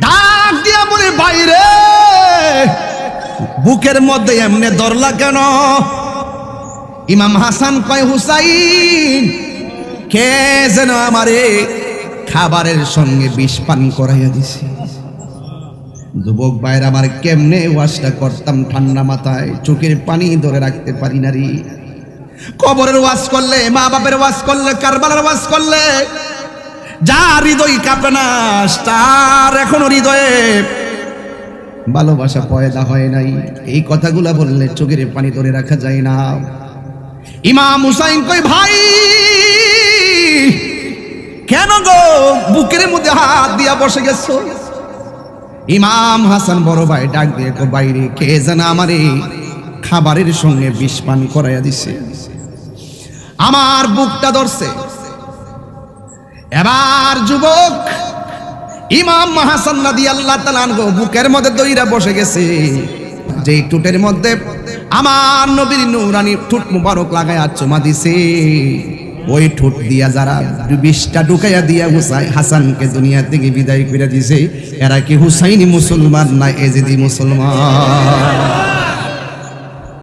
ডাক দিয়া বলে, বাইরে বুকের মধ্যে এমনে দরলা কেন? ইমাম হাসান কয়, হুসাইন কে যেন আমারে খাবারের সঙ্গে বিষ পান করাইয়া দিছে। যুবক ভাইরা আমার, কেমনে ওয়াজটা করতাম ঠান্ডা মাথায়, চোখের পানি ধরে রাখতে পারি না রে। কবরের ওয়াজ করলে, মা বাপের ওয়াজ করলে, কারবালার ওয়াজ করলে যা হৃদয় কাঁপে না, তার এখনো হৃদয়ে ভালোবাসা পয়দা হয় নাই। এই কথাগুলা বললে চোখের পানি ধরে রাখা যায় না। ইমাম হুসাইন কই, ভাই কেন গো বুকের মধ্যে হাত দিয়া বসে গেছো? ইমাম হাসান বড় ভাই ডাক দিয়ে কই, বাইরে কে যেন আমারে খাবারের সঙ্গে বিষ পান করাইয়া দিছে। আমার বুকটা ধরছে। এবার যুবক ইমাম হাসান রাদিয়াল্লাহু তাআলা আনহু বুকের মধ্যে দইরা বসে গেছে। যেই ঠোঁটের মধ্যে আমার নবীর নূরানি ঠোঁট মুবারক লাগায়া চুমা দিছে, ওই ঠোঁট দিয়া যারা বিষটা ঢুকাইয়া দিয়া হাসানকে দুনিয়া থেকে বিদায় করে দিছে, এরা কি হুসাইনি মুসলমান না এজিদি মুসলমান?